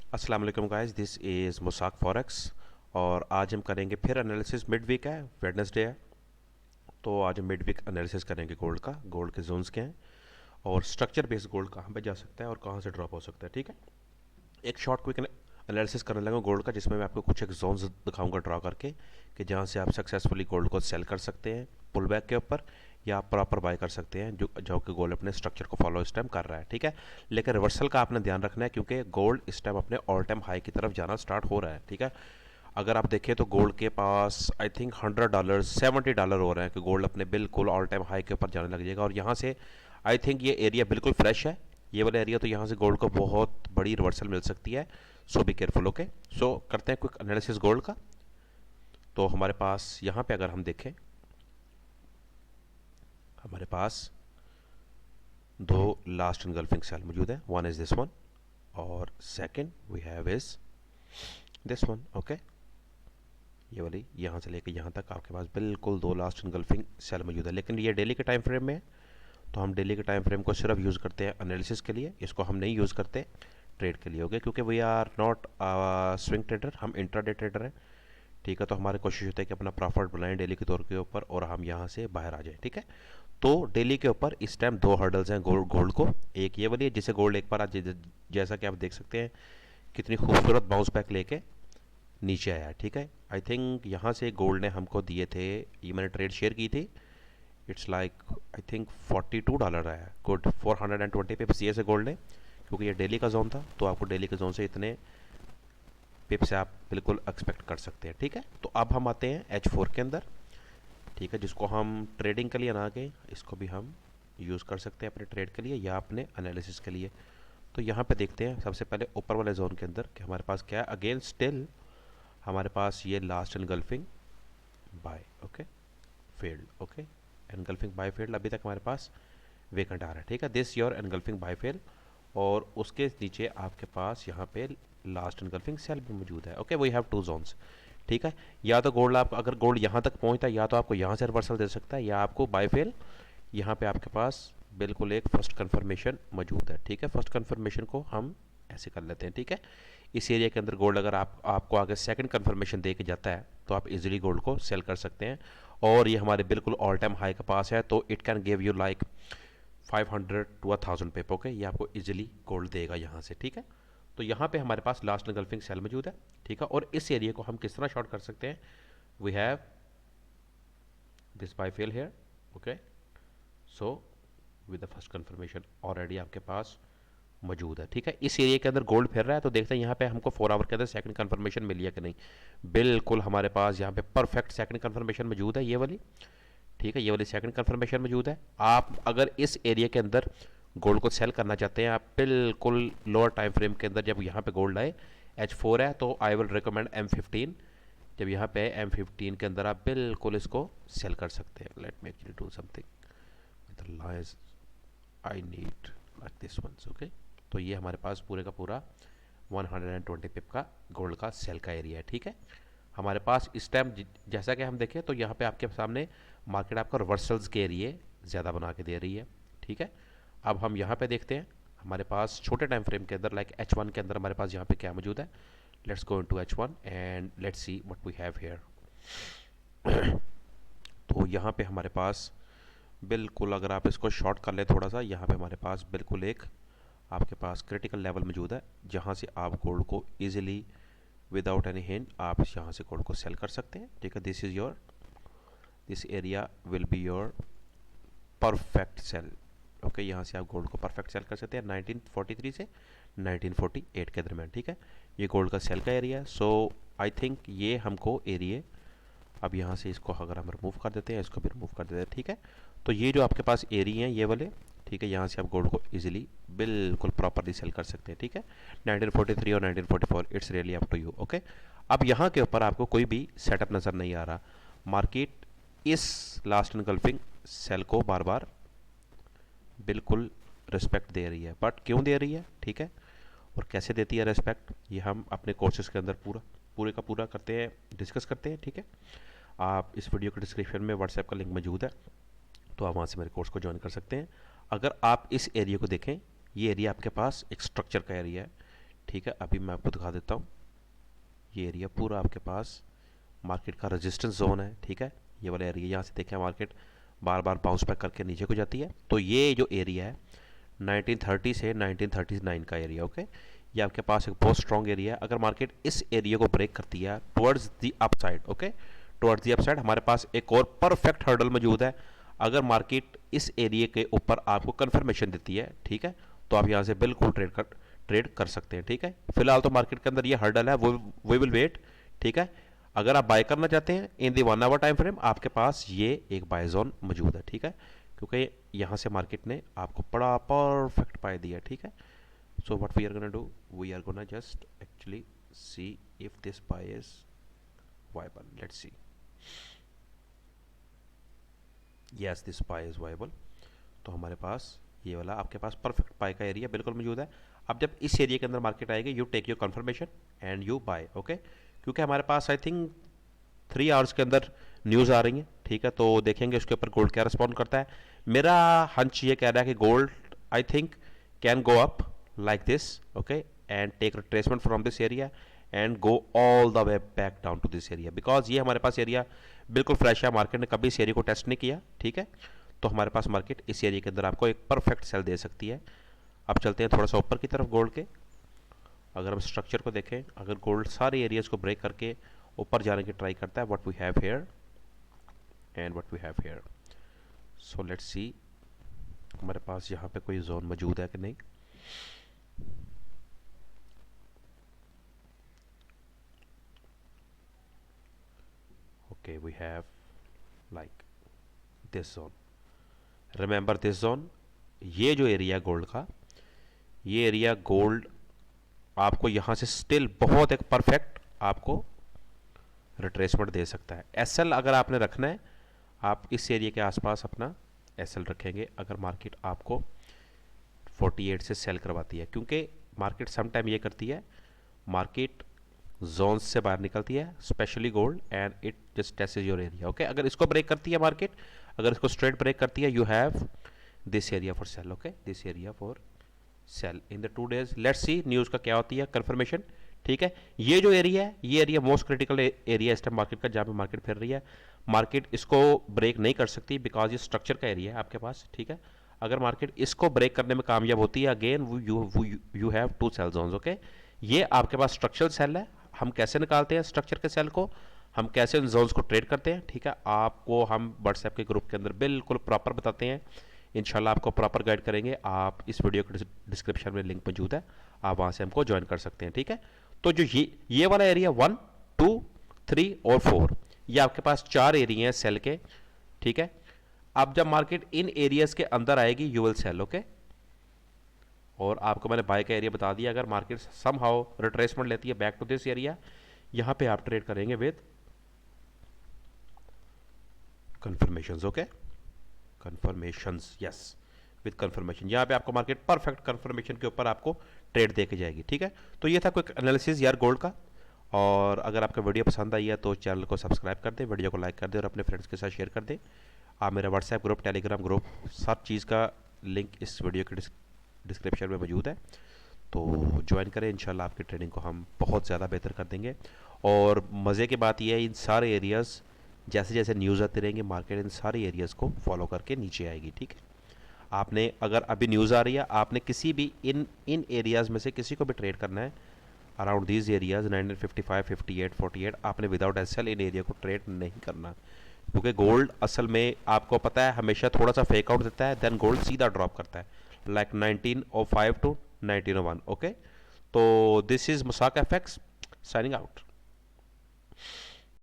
अस्सलाम वालेकुम guys, this is मुसाक forex. और आज हम करेंगे फिर एनालिसिस। मिड वीक है, वेडनेसडे है, तो आज हम मिड वीक एनालिसिस करेंगे गोल्ड का। गोल्ड के जोन्स क्या हैं और स्ट्रक्चर बेस्ड गोल्ड कहाँ पे जा सकता है और कहाँ से ड्रॉप हो सकता है। ठीक है, एक शॉर्ट क्विक एनालिसिस करने लगा गोल्ड का, जिसमें मैं आपको कुछ एक जोन्स दिखाऊंगा ड्रॉ करके कि जहाँ से आप सक्सेसफुली गोल्ड को सेल कर सकते हैं पुल बैक के ऊपर, या आप प्रॉपर बाय कर सकते हैं जो कि गोल्ड अपने स्ट्रक्चर को फॉलो इस टाइम कर रहा है। ठीक है, लेकिन रिवर्सल का आपने ध्यान रखना है क्योंकि गोल्ड इस टाइम अपने ऑल टाइम हाई की तरफ जाना स्टार्ट हो रहा है। ठीक है, अगर आप देखें तो गोल्ड के पास आई थिंक $100 $70 हो रहे हैं कि गोल्ड अपने बिल्कुल ऑल टाइम हाई के ऊपर जाने लग जाएगा। और यहाँ से आई थिंक ये एरिया बिल्कुल फ्रेश है, ये वाला एरिया, तो यहाँ से गोल्ड को बहुत बड़ी रिवर्सल मिल सकती है। सो बी केयरफुल। ओके, सो करते हैं क्विक एनालिसिस गोल्ड का। तो हमारे पास यहाँ पे अगर हम देखें, हमारे पास दो लास्ट इनगल्फिंग सेल मौजूद है। वन इज दिस वन और second we have is this one. Okay, ये वाली यहाँ से लेकर यहाँ तक आपके पास बिल्कुल दो लास्ट इनगल्फिंग सेल मौजूद है। लेकिन ये डेली के टाइम फ्रेम में है, तो हम डेली के टाइम फ्रेम को सिर्फ यूज़ करते हैं एनालिसिस के लिए, इसको हम नहीं यूज़ करते ट्रेड के लिए। ओके, क्योंकि we are not swing trader, हम इंट्राडे ट्रेडर हैं। ठीक है, तो हमारी कोशिश होती है कि अपना प्रॉफिट बनाएं डेली के तौर के ऊपर और हम यहाँ से बाहर आ जाएं। ठीक है, तो डेली के ऊपर इस टाइम दो हर्डल्स हैं गोल्ड को। एक ये वाली है जिसे गोल्ड एक बार आज जैसा कि आप देख सकते हैं कितनी खूबसूरत बाउंस बैक लेके नीचे आया। ठीक है, आई थिंक यहाँ से गोल्ड ने हमको दिए थे, ये मैंने ट्रेड शेयर की थी, इट्स लाइक आई थिंक $42 आया। गुड, 420 पिप्स दिए से गोल्ड ने, क्योंकि ये डेली का जोन था, तो आपको डेली के जोन से इतने पिप से आप बिल्कुल एक्सपेक्ट कर सकते हैं। ठीक है, तो अब हम आते हैं H4 के अंदर। ठीक है, जिसको हम ट्रेडिंग के लिए ना के इसको भी हम यूज़ कर सकते हैं अपने ट्रेड के लिए या अपने एनालिसिस के लिए। तो यहाँ पे देखते हैं सबसे पहले ऊपर वाले जोन के अंदर कि हमारे पास क्या है। अगेन स्टिल हमारे पास ये last engulfing buy, okay, failed. Okay, engulfing buy failed अभी तक हमारे पास वेकेंट आ रहा है। ठीक है, this your engulfing buy fail, और उसके नीचे आपके पास यहाँ पे लास्ट एनगल्फिंग सेल भी मौजूद है। Okay, we have two zones. ठीक है, या तो गोल्ड आप अगर गोल्ड यहाँ तक पहुँचता है या तो आपको यहाँ से रिवर्सल दे सकता है, या आपको बाय फेल यहाँ पे आपके पास बिल्कुल एक फर्स्ट कन्फर्मेशन मौजूद है। ठीक है, फर्स्ट कन्फर्मेशन को हम ऐसे कर लेते हैं। ठीक है, इस एरिया के अंदर गोल्ड अगर आपको आगे सेकंड कन्फर्मेशन दे के जाता है तो आप इजीली गोल्ड को सेल कर सकते हैं। और ये हमारे बिल्कुल ऑल टाइम हाई के पास है, तो it can give you like 500 to 1000 pip. Okay, ये आपको इजीली गोल्ड देगा यहाँ से। ठीक है, तो यहाँ पे हमारे पास लास्ट एनगल्फिंग सेल मौजूद है। ठीक है, और इस एरिया को हम किस तरह शॉर्ट कर सकते हैं। We have this buy fail here. Okay, so with the first confirmation already आपके पास मौजूद है। ठीक है, इस एरिया के अंदर गोल्ड फिर रहा है, तो देखते हैं यहाँ पे हमको 4 आवर के अंदर सेकंड कन्फर्मेशन मिली है कि नहीं। बिल्कुल हमारे पास यहाँ पे परफेक्ट सेकंड कन्फर्मेशन मौजूद है, ये वाली। ठीक है, ये वाली सेकंड कन्फर्मेशन मौजूद है। आप अगर इस एरिया के अंदर गोल्ड को सेल करना चाहते हैं, आप बिल्कुल लोअर टाइम फ्रेम के अंदर जब यहाँ पे गोल्ड आए, H4 है, तो आई विल रिकमेंड M15। जब यहाँ पे M15 के अंदर आप बिल्कुल इसको सेल कर सकते हैं। Let me actually do something with the lines I need like this once. Okay, तो ये हमारे पास पूरे का पूरा 120 पिप का गोल्ड का सेल का एरिया है। ठीक है, हमारे पास इस टाइम जैसा कि हम देखें तो यहाँ पे आपके सामने मार्केट आपका रिवर्सल्स के एरिए ज़्यादा बना के दे रही है। ठीक है, अब हम यहाँ पे देखते हैं हमारे पास छोटे टाइम फ्रेम के अंदर लाइक H1 के अंदर हमारे पास यहाँ पे क्या मौजूद है। Let's go into H1 and let's see what we have here. तो यहाँ पे हमारे पास बिल्कुल अगर आप इसको शॉर्ट कर ले थोड़ा सा, यहाँ पे हमारे पास बिल्कुल एक आपके पास क्रिटिकल लेवल मौजूद है जहाँ से आप गोल्ड को इजीली विदाउट एनी हिंट आप यहाँ से गोल्ड को सेल कर सकते हैं। ठीक है, this is your, this area will be your perfect sell. Okay, यहाँ से आप गोल्ड को परफेक्ट सेल कर सकते हैं 1943 से 1948 के दरमियान। ठीक है, ये गोल्ड का सेल का एरिया है। सो आई थिंक ये हमको एरिया, अब यहाँ से इसको अगर हम रिमूव कर देते हैं, इसको भी रिमूव कर देते हैं। ठीक है, तो ये जो आपके पास एरिया हैं ये वाले, ठीक है, यहाँ से आप गोल्ड को इजीली बिल्कुल प्रॉपरली सेल कर सकते हैं। ठीक है, 1943 और 1944 it's really up to you. Okay, अब यहाँ के ऊपर आपको कोई भी सेटअप नज़र नहीं आ रहा। मार्केट इस लास्ट इनगल्फिंग सेल को बार बार बिल्कुल रिस्पेक्ट दे रही है, बट क्यों दे रही है, ठीक है, और कैसे देती है रिस्पेक्ट, ये हम अपने कोर्सेज के अंदर पूरे का पूरा करते हैं, डिस्कस करते हैं। ठीक है, आप इस वीडियो के डिस्क्रिप्शन में व्हाट्सएप का लिंक मौजूद है, तो आप वहाँ से मेरे कोर्स को ज्वाइन कर सकते हैं। अगर आप इस एरिया को देखें, ये एरिया आपके पास एक स्ट्रक्चर का एरिया है। ठीक है, अभी मैं आपको दिखा देता हूँ। ये एरिया पूरा आपके पास मार्केट का रेजिस्टेंस जोन है, ठीक है। ये वाला एरिया, यहाँ से देखें मार्केट बार बार बाउंस बैक करके नीचे को जाती है। तो ये जो एरिया है 1930 से 1939 का एरिया, ओके। ये आपके पास एक बहुत स्ट्रॉन्ग एरिया है। अगर मार्केट इस एरिया को ब्रेक करती है towards the upside, okay, towards the upside, हमारे पास एक और परफेक्ट हर्डल मौजूद है। अगर मार्केट इस एरिया के ऊपर आपको कंफर्मेशन देती है, ठीक है, तो आप यहाँ से बिल्कुल ट्रेड कर सकते हैं, ठीक है। फिलहाल तो मार्केट के अंदर ये हर्डल है, वो वी विल वेट, ठीक है। अगर आप बाय करना चाहते हैं इन दी 1 आवर टाइम फ्रेम, आपके पास ये एक बाय जोन मौजूद है, ठीक है, क्योंकि यहाँ से मार्केट ने आपको बड़ा परफेक्ट बाय दिया, ठीक है। So what we are gonna do, we are gonna just actually see if this buy is viable. Let's see, yes this buy is viable. तो हमारे पास ये वाला आपके पास परफेक्ट बाय का एरिया बिल्कुल मौजूद है। अब जब इस एरिया के अंदर मार्केट आएगी, you take your confirmation and you buy, okay. क्योंकि हमारे पास आई थिंक 3 आवर्स के अंदर न्यूज़ आ रही है, ठीक है, तो देखेंगे उसके ऊपर गोल्ड क्या रिस्पॉन्ड करता है। मेरा हंच ये कह रहा है कि gold I think can go up like this, okay, and take retracement from this area and go all the way back down to this area, because ये हमारे पास एरिया बिल्कुल फ्रेश है, मार्केट ने कभी इस एरिया को टेस्ट नहीं किया, ठीक है। तो हमारे पास मार्केट इस एरिया के अंदर आपको एक परफेक्ट सेल दे सकती है। अब चलते हैं थोड़ा सा ऊपर की तरफ गोल्ड के। अगर हम स्ट्रक्चर को देखें, अगर गोल्ड सारे एरियाज को ब्रेक करके ऊपर जाने की ट्राई करता है, what we have here and what we have here, so let's see हमारे पास यहाँ पे कोई जोन मौजूद है कि नहीं। Okay, we have like this zone, remember this zone. ये जो एरिया गोल्ड का, ये एरिया गोल्ड आपको यहाँ से स्टिल बहुत एक परफेक्ट आपको रिट्रेसमेंट दे सकता है। एसएल अगर आपने रखना है, आप इस एरिया के आसपास अपना एसएल रखेंगे अगर मार्केट आपको 48 से सेल करवाती है, क्योंकि मार्केट सम टाइम ये करती है, मार्केट जोन्स से बाहर निकलती है, specially gold, and it just tastes your area, okay. अगर इसको ब्रेक करती है मार्केट, अगर इसको स्ट्रेट ब्रेक करती है, you have this area for sale, okay, this area for sale in the 2 days. Let's see news का क्या होती है कंफर्मेशन, ठीक है। ये जो एरिया है, ये एरिया मोस्ट क्रिटिकल एरिया इस टाइम मार्केट का, जहाँ पे मार्केट फिर रही है। मार्केट इसको ब्रेक नहीं कर सकती बिकॉज ये स्ट्रक्चर का एरिया है आपके पास, ठीक है। अगर मार्केट इसको ब्रेक करने में कामयाब होती है, again you have 2 sell zones, okay. ये आपके पास स्ट्रक्चरल सेल है। हम कैसे निकालते हैं स्ट्रक्चर के सेल को, हम कैसे उन जोन्स को ट्रेड करते हैं, ठीक है, आपको हम व्हाट्सएप के ग्रुप के अंदर बिल्कुल प्रॉपर बताते हैं। इंशाल्लाह आपको प्रॉपर गाइड करेंगे। आप इस वीडियो के डिस्क्रिप्शन में लिंक मौजूद है, आप वहाँ से हमको ज्वाइन कर सकते हैं, ठीक है। तो जो ये वाला एरिया 1, 2, 3 और 4, ये आपके पास 4 एरिया हैं सेल के, ठीक है। अब जब मार्केट इन एरियाज के अंदर आएगी, यू विल सेल, ओके। और आपको मैंने बाय का एरिया बता दिया। अगर मार्केट सम हाउ रिट्रेसमेंट लेती है बैक टू दिस एरिया, यहाँ पे आप ट्रेड करेंगे with confirmations, okay, confirmations, yes, with confirmation. यहाँ पे आपको मार्केट परफेक्ट कंफर्मेशन के ऊपर आपको ट्रेड दे के जाएगी, ठीक है। तो ये था क्विक एनालिसिस यार गोल्ड का। और अगर आपको वीडियो पसंद आई है तो चैनल को सब्सक्राइब कर दें, वीडियो को लाइक कर दें और अपने फ्रेंड्स के साथ शेयर कर दें। आप मेरा व्हाट्सएप ग्रुप, टेलीग्राम ग्रुप, सब चीज़ का लिंक इस वीडियो के डिस्क्रिप्शन में मौजूद है, तो ज्वाइन करें। इंशाल्लाह आपकी ट्रेडिंग को हम बहुत ज़्यादा बेहतर कर देंगे। और मज़े की बात यह है, इन सारे एरियाज़ जैसे जैसे न्यूज़ आती रहेंगी, मार्केट इन सारे एरियाज़ को फॉलो करके नीचे आएगी, ठीक है। आपने अगर अभी न्यूज़ आ रही है, आपने किसी भी इन एरियाज़ में से किसी को भी ट्रेड करना है अराउंड दीज एरियाज 1955, 58, 48, आपने विदाउट एसएल इन एरिया को ट्रेड नहीं करना, क्योंकि गोल्ड असल में आपको पता है हमेशा थोड़ा सा फेक आउट देता है, देन गोल्ड सीधा ड्रॉप करता है, लाइक 1905 to 1901, ओके। तो दिस इज मुसाक एफएक्स साइनिंग आउट।